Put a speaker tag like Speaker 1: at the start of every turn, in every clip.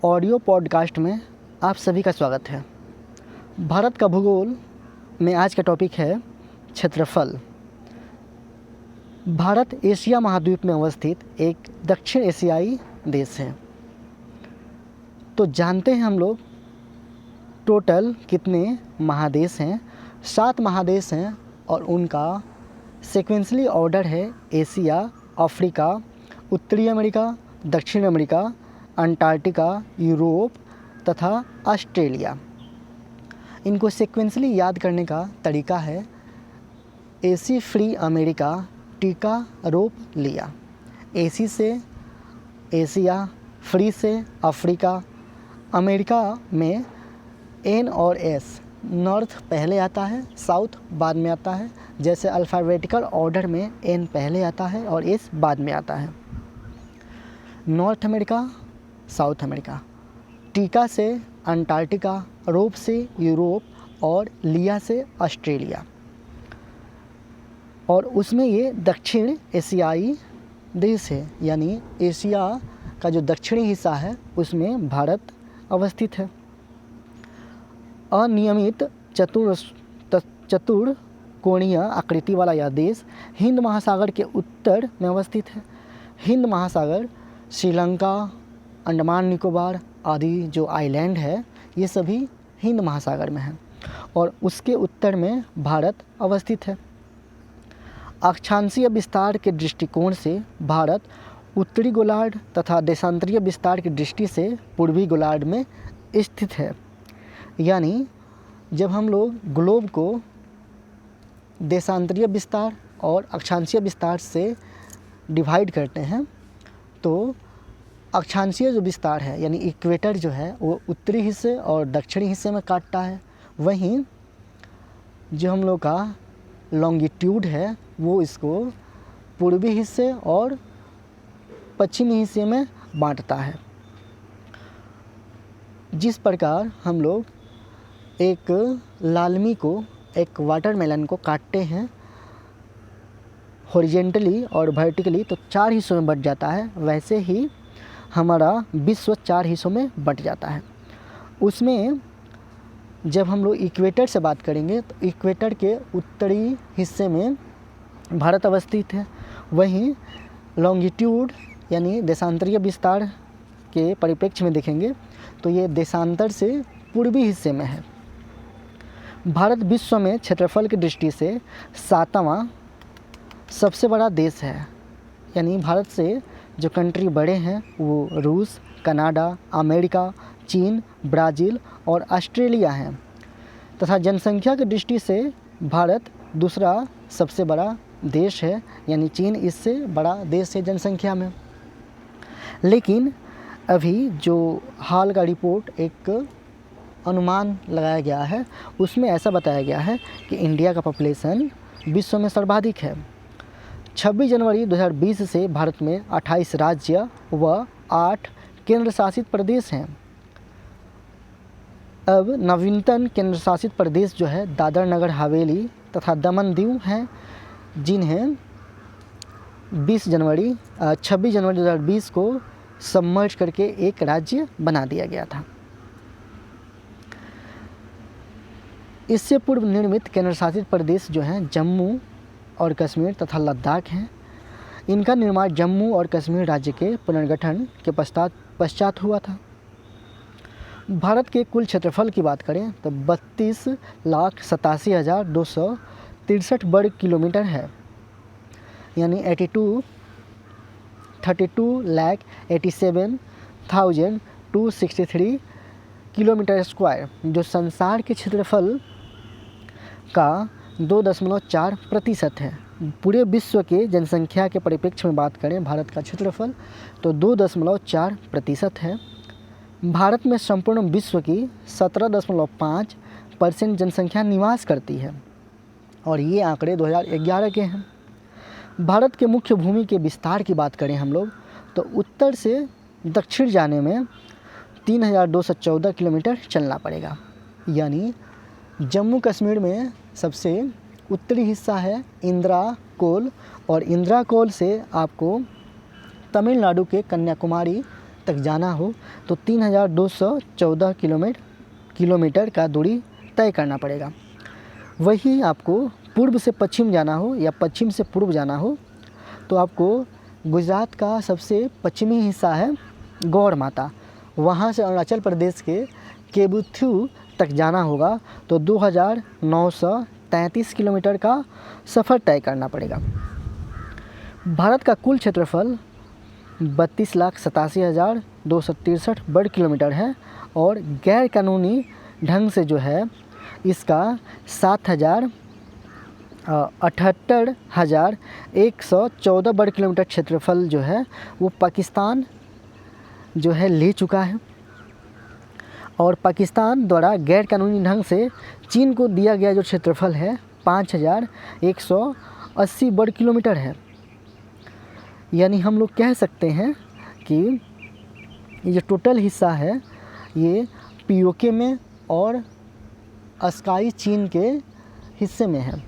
Speaker 1: Audio podcast में आप सभी का स्वागत है। भारत का भूगोल में आज का टॉपिक है क्षेत्रफल। भारत एशिया महाद्वीप में अवस्थित एक दक्षिण एशियाई देश है। तो जानते हैं हम लोग टोटल कितने महादेश हैं। 7 महादेश हैं और उनका सीक्वेंशली ऑर्डर है एशिया, अफ्रीका, उत्तरी अमेरिका, दक्षिण अमेरिका, अंटार्कटिका, यूरोप तथा ऑस्ट्रेलिया। इनको सीक्वेंशली याद करने का तरीका है एसी फ्री अमेरिका, टीका रोप लिया। एसी से एशिया, फ्री से अफ्रीका, अमेरिका में एन और एस, नॉर्थ पहले आता है, साउथ बाद में आता है। जैसे अल्फ़ाबेटिकल ऑर्डर में एन पहले आता है और एस बाद में आता है। नॉर्थ अमेरिका, साउथ अमेरिका, टीका से अंटार्कटिका, रोप से यूरोप और लिया से ऑस्ट्रेलिया। और उसमें ये दक्षिण एशियाई देश है, यानी एशिया का जो दक्षिणी हिस्सा है उसमें भारत अवस्थित है। अनियमित चतुर्कोणीय आकृति वाला यह देश हिंद महासागर के उत्तर में अवस्थित है। हिंद महासागर श्रीलंका, अंडमान निकोबार आदि जो आइलैंड है ये सभी हिंद महासागर में हैं और उसके उत्तर में भारत अवस्थित है। अक्षांशीय विस्तार के दृष्टिकोण से भारत उत्तरी गोलार्ध तथा देशांतरीय विस्तार की दृष्टि से पूर्वी गोलार्ध में स्थित है। यानी जब हम लोग ग्लोब को देशांतरीय विस्तार और अक्षांशीय विस्तार से डिवाइड करते हैं तो अक्षांशीय जो विस्तार है यानी इक्वेटर जो है वो उत्तरी हिस्से और दक्षिणी हिस्से में काटता है। वहीं जो हम लोग का लॉन्गिट्यूड है वो इसको पूर्वी हिस्से और पश्चिमी हिस्से में बांटता है। जिस प्रकार हम लोग एक लालमी को, एक वाटरमेलन को काटते हैं हॉरिजेंटली और वर्टिकली तो 4 हिस्सों में बंट जाता है, वैसे ही हमारा विश्व 4 हिस्सों में बंट जाता है। उसमें जब हम लोग इक्वेटर से बात करेंगे तो इक्वेटर के उत्तरी हिस्से में भारत अवस्थित है। वहीं लॉन्गिट्यूड यानी देशांतरीय विस्तार के परिप्रेक्ष्य में देखेंगे तो ये देशांतर से पूर्वी हिस्से में है। भारत विश्व में क्षेत्रफल की दृष्टि से 7वां सबसे बड़ा देश है। यानी भारत से जो कंट्री बड़े हैं वो रूस, कनाडा, अमेरिका, चीन, ब्राज़ील और ऑस्ट्रेलिया हैं तथा जनसंख्या की दृष्टि से भारत दूसरा सबसे बड़ा देश है। यानी चीन इससे बड़ा देश है जनसंख्या में। लेकिन अभी जो हाल का रिपोर्ट एक अनुमान लगाया गया है उसमें ऐसा बताया गया है कि इंडिया का पॉपुलेशन विश्व में सर्वाधिक है। 26 जनवरी 2020 से भारत में 28 राज्य व 8 केंद्र शासित प्रदेश हैं। अब नवीनतम केंद्र शासित प्रदेश जो है दादर नगर हवेली तथा दमन दीव हैं, जिन्हें 26 जनवरी 2020 को सबमर्ज करके एक राज्य बना दिया गया था। इससे पूर्व निर्मित केंद्र शासित प्रदेश जो हैं जम्मू और कश्मीर तथा लद्दाख हैं। इनका निर्माण जम्मू और कश्मीर राज्य के पुनर्गठन के पश्चात हुआ था। भारत के कुल क्षेत्रफल की बात करें तो 32,87,263 वर्ग किलोमीटर है। यानी 32,87,263 किलोमीटर स्क्वायर, जो संसार के क्षेत्रफल का 2.4% है। पूरे विश्व के जनसंख्या के परिप्रेक्ष्य में बात करें भारत का क्षेत्रफल तो 2.4% है। भारत में संपूर्ण विश्व की 17.5% जनसंख्या निवास करती है और ये आंकड़े 2011 के हैं। भारत के मुख्य भूमि के विस्तार की बात करें हम लोग तो उत्तर से दक्षिण जाने में 3,214 किलोमीटर चलना पड़ेगा। यानी जम्मू कश्मीर में सबसे उत्तरी हिस्सा है इंदिरा कोल और इंदिरा कोल से आपको तमिलनाडु के कन्याकुमारी तक जाना हो तो 3214 किलोमीटर का दूरी तय करना पड़ेगा। वही आपको पूर्व से पश्चिम जाना हो या पश्चिम से पूर्व जाना हो तो आपको गुजरात का सबसे पश्चिमी हिस्सा है गौड़ माता, वहाँ से अरुणाचल प्रदेश के केबुथु तक जाना होगा तो 2933 किलोमीटर का सफ़र तय करना पड़ेगा। भारत का कुल क्षेत्रफल 32,87,263 वर्ग किलोमीटर है और गैर कानूनी ढंग से जो है इसका 78,114 वर्ग किलोमीटर क्षेत्रफल जो है वो पाकिस्तान जो है ले चुका है। और पाकिस्तान द्वारा गैर कानूनी ढंग से चीन को दिया गया जो क्षेत्रफल है 5,180 वर्ग किलोमीटर है। यानी हम लोग कह सकते हैं कि ये जो टोटल हिस्सा है ये पीओके में और अस्काई चीन के हिस्से में है।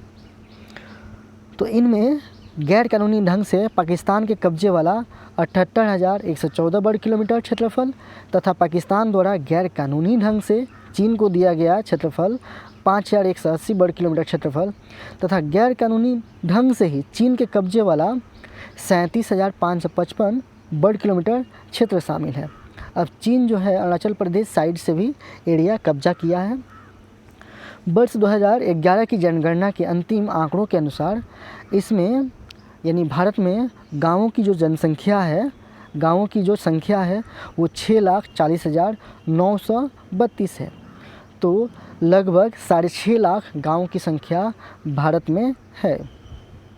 Speaker 1: तो इनमें गैर कानूनी ढंग से पाकिस्तान के कब्जे वाला 78,114 वर्ग किलोमीटर क्षेत्रफल तथा पाकिस्तान द्वारा गैर कानूनी ढंग से चीन को दिया गया क्षेत्रफल 5,180 वर्ग किलोमीटर क्षेत्रफल तथा गैर कानूनी ढंग से ही चीन के कब्जे वाला 37,555 वर्ग किलोमीटर क्षेत्र शामिल है। अब चीन जो है अरुणाचल प्रदेश साइड से भी एरिया कब्जा किया है। वर्ष 2011 की जनगणना के अंतिम आंकड़ों के अनुसार इसमें यानी भारत में गाँवों की जो जनसंख्या है, गाँवों की जो संख्या है वो 6,40,932 है। तो लगभग 6.5 लाख गाँव की संख्या भारत में है।